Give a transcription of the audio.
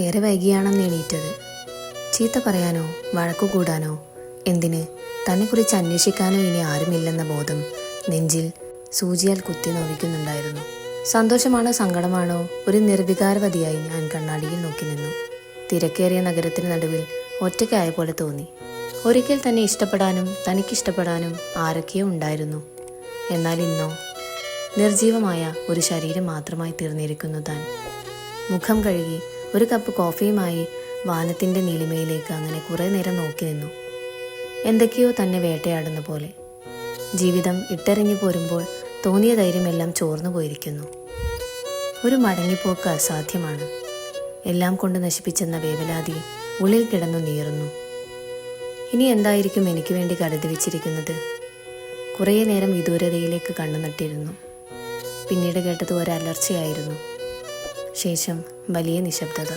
ഏറെ വൈകിയാണെന്ന് എണീറ്റത്. ചീത്ത പറയാനോ വഴക്കു കൂടാനോ എന്തിന്, തന്നെക്കുറിച്ച് അന്വേഷിക്കാനോ ഇനി ആരുമില്ലെന്ന ബോധം നെഞ്ചിൽ സൂചിയാൽ കുത്തി നോവിക്കുന്നുണ്ടായിരുന്നു. സന്തോഷമാണോ സങ്കടമാണോ, ഒരു നിർവികാരവതിയായി ഞാൻ കണ്ണാടിയിൽ നോക്കി നിന്നു. തിരക്കേറിയ നഗരത്തിന് നടുവിൽ ഒറ്റയ്ക്കായ പോലെ തോന്നി. ഒരിക്കൽ തന്നെ ഇഷ്ടപ്പെടാനും തനിക്കിഷ്ടപ്പെടാനും ആരൊക്കെയോ ഉണ്ടായിരുന്നു. എന്നാൽ ഇന്നോ നിർജീവമായ ഒരു ശരീരം മാത്രമായി തീർന്നിരിക്കുന്നു താൻ. മുഖം കഴുകി ഒരു കപ്പ് കോഫിയുമായി വാനത്തിൻ്റെ നീലിമയിലേക്ക് അങ്ങനെ കുറേ നേരം നോക്കി നിന്നു. എന്തൊക്കെയോ തന്നെ വേട്ടയാടുന്ന പോലെ. ജീവിതം ഇട്ടെറിഞ്ഞു പോരുമ്പോൾ തോന്നിയ ധൈര്യമെല്ലാം ചോർന്നു പോയിരിക്കുന്നു. ഒരു മടങ്ങിപ്പോക്ക് അസാധ്യമാണ്. എല്ലാം കൊണ്ട് നശിപ്പിച്ചെന്ന വേവലാതി ഉള്ളിൽ കിടന്നു നീറുന്നു. ഇനി എന്തായിരിക്കും എനിക്ക് വേണ്ടി കരുതി വെച്ചിരിക്കുന്നത്? കുറേ നേരം വിദൂരതയിലേക്ക് കണ്ണു നട്ടിരുന്നു. പിന്നീട് കേട്ടത് ഒരലർച്ചയായിരുന്നു. ശേഷം വലിയ നിശബ്ദത.